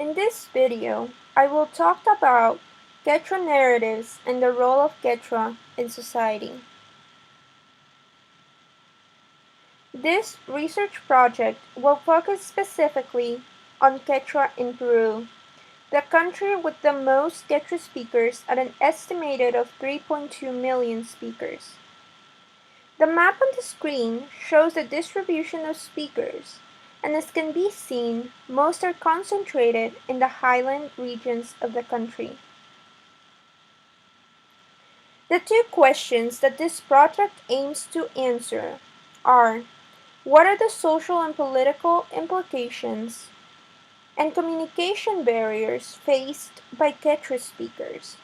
In this video, I will talk about Quechua narratives and the role of Quechua in society. This research project will focus specifically on Quechua in Peru, the country with the most Quechua speakers at an estimated of 3.2 million speakers. The map on the screen shows the distribution of speakers, and as can be seen, most are concentrated in the highland regions of the country. The two questions that this project aims to answer are: what are the social and political implications and communication barriers faced by Quechua speakers?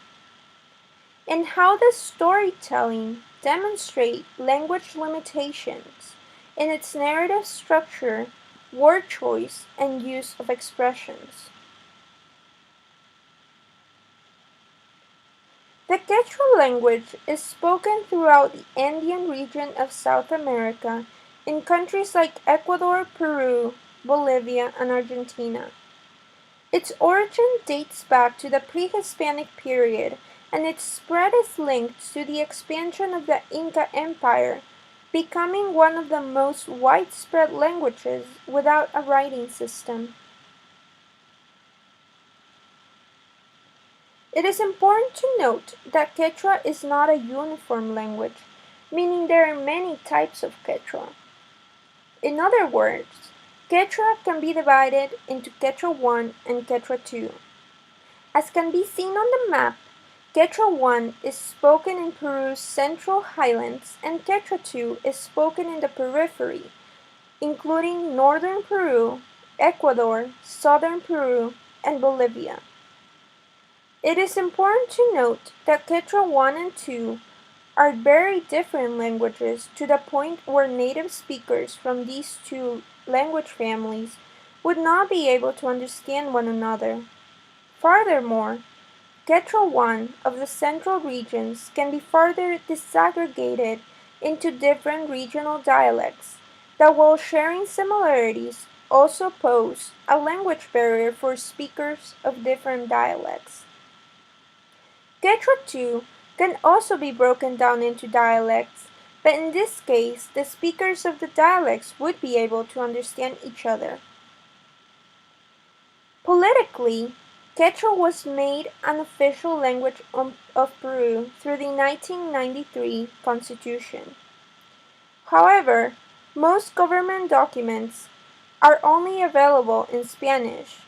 And how does storytelling demonstrate language limitations in its narrative structure, word choice, and use of expressions? The Quechua language is spoken throughout the Andean region of South America in countries like Ecuador, Peru, Bolivia, and Argentina. Its origin dates back to the pre-Hispanic period, and its spread is linked to the expansion of the Inca Empire, becoming one of the most widespread languages without a writing system. It is important to note that Quechua is not a uniform language, meaning there are many types of Quechua. In other words, Quechua can be divided into Quechua 1 and Quechua 2. As can be seen on the map, Quechua 1 is spoken in Peru's central highlands and Quechua 2 is spoken in the periphery, including northern Peru, Ecuador, southern Peru, and Bolivia. It is important to note that Quechua 1 and 2 are very different languages to the point where native speakers from these two language families would not be able to understand one another. Furthermore, Quechua 1 of the central regions can be further disaggregated into different regional dialects that, while sharing similarities, also pose a language barrier for speakers of different dialects. Quechua 2 can also be broken down into dialects, but in this case, the speakers of the dialects would be able to understand each other. Politically, Quechua was made an official language of Peru through the 1993 Constitution. However, most government documents are only available in Spanish,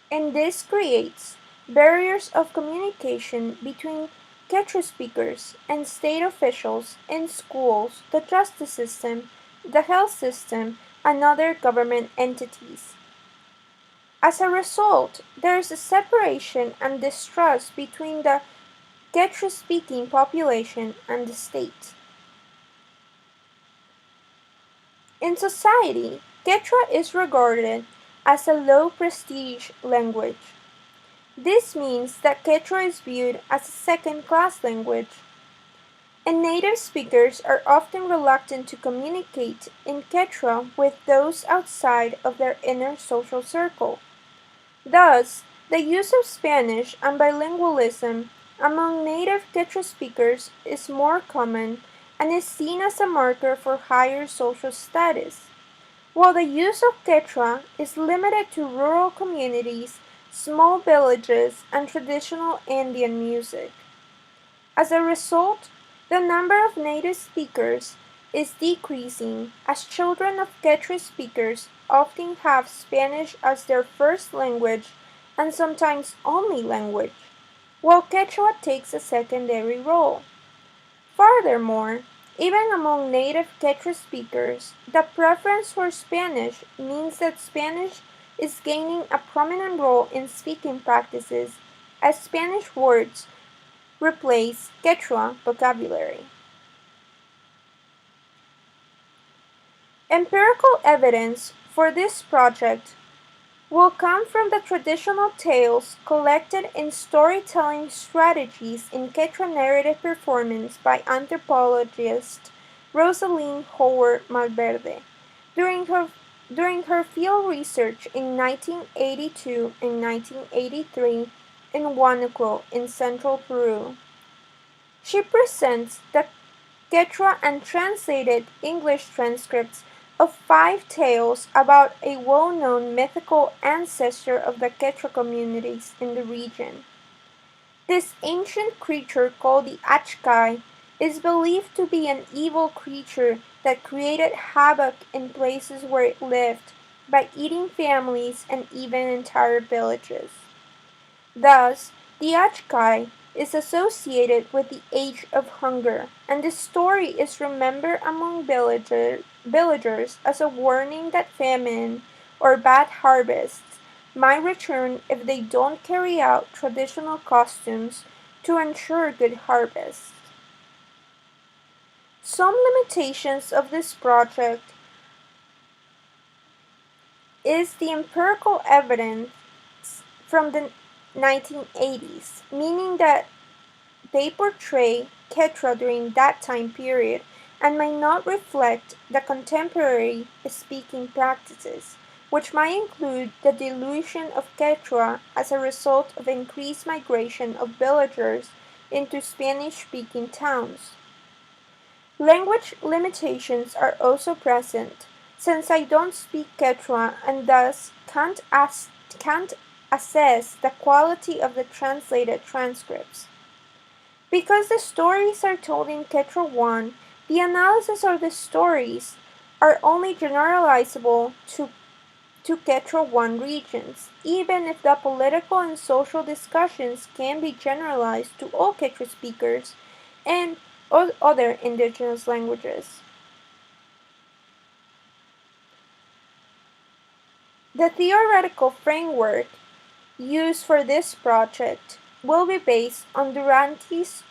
and this creates barriers of communication between Quechua speakers and state officials in schools, the justice system, the health system, and other government entities. As a result, there is a separation and distrust between the Quechua-speaking population and the state. In society, Quechua is regarded as a low-prestige language. This means that Quechua is viewed as a second-class language, and native speakers are often reluctant to communicate in Quechua with those outside of their inner social circle. Thus, the use of Spanish and bilingualism among native Quechua speakers is more common and is seen as a marker for higher social status, while the use of Quechua is limited to rural communities, small villages, and traditional Andean music. As a result, the number of native speakers is decreasing as children of Quechua speakers often have Spanish as their first language and sometimes only language, while Quechua takes a secondary role. Furthermore, even among native Quechua speakers, the preference for Spanish means that Spanish is gaining a prominent role in speaking practices as Spanish words replace Quechua vocabulary. Empirical evidence for this project will come from the traditional tales collected in storytelling strategies in Quechua narrative performance by anthropologist Rosaline Howard Malverde during her during her field research in 1982 and 1983 in Huánuco in central Peru. She presents the Quechua and translated English transcripts of 5 tales about a well-known mythical ancestor of the Quechua communities in the region. This ancient creature called the Achkai is believed to be an evil creature that created havoc in places where it lived by eating families and even entire villages. Thus, the Achkai is associated with the age of hunger, and the story is remembered among villagers as a warning that famine or bad harvests might return if they don't carry out traditional customs to ensure good harvests. Some limitations of this project is the empirical evidence from the 1980s, meaning that they portray Quechua during that time period and might not reflect the contemporary speaking practices, which might include the dilution of Quechua as a result of increased migration of villagers into Spanish-speaking towns. Language limitations are also present, since I don't speak Quechua and thus can't assess the quality of the translated transcripts. Because the stories are told in Quechua 1, the analysis of the stories are only generalizable to Quechua 1 regions, even if the political and social discussions can be generalized to all Quechua speakers and other indigenous languages. The theoretical framework used for this project will be based on Durante's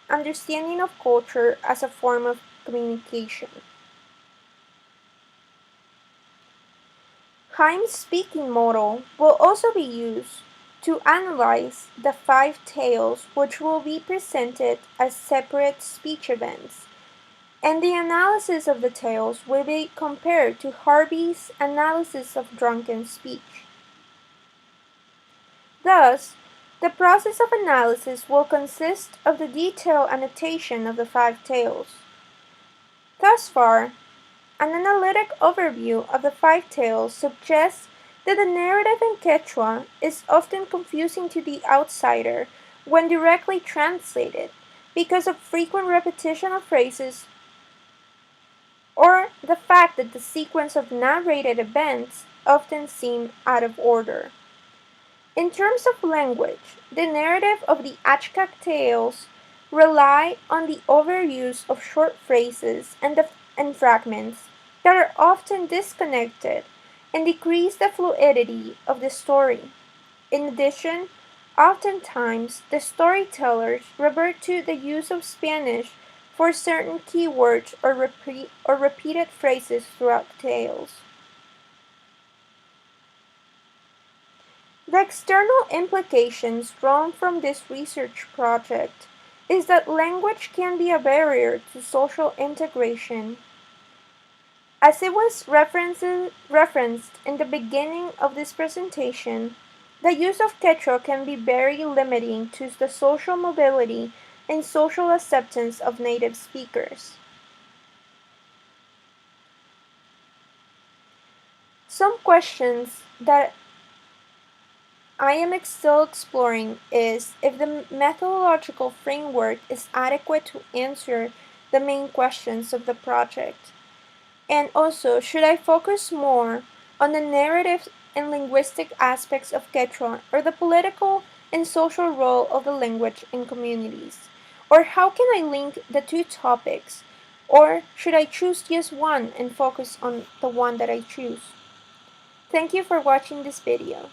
understanding of culture as a form of communication. Haim's speaking model will also be used to analyze the 5 tales, which will be presented as separate speech events, and the analysis of the tales will be compared to Harvey's analysis of drunken speech. Thus, the process of analysis will consist of the detailed annotation of the 5 tales. Thus far, an analytic overview of the 5 tales suggests that the narrative in Quechua is often confusing to the outsider when directly translated because of frequent repetition of phrases or the fact that the sequence of narrated events often seem out of order. In terms of language, the narrative of the Achkak tales rely on the overuse of short phrases and fragments that are often disconnected and decrease the fluidity of the story. In addition, oftentimes the storytellers revert to the use of Spanish for certain keywords or repeated phrases throughout the tales. The external implications drawn from this research project is that language can be a barrier to social integration. As it was referenced in the beginning of this presentation, the use of Quechua can be very limiting to the social mobility and social acceptance of native speakers. Some questions that I am still exploring is if the methodological framework is adequate to answer the main questions of the project. And also, should I focus more on the narrative and linguistic aspects of Quechua or the political and social role of the language in communities? Or how can I link the two topics? Or should I choose just one and focus on the one that I choose? Thank you for watching this video.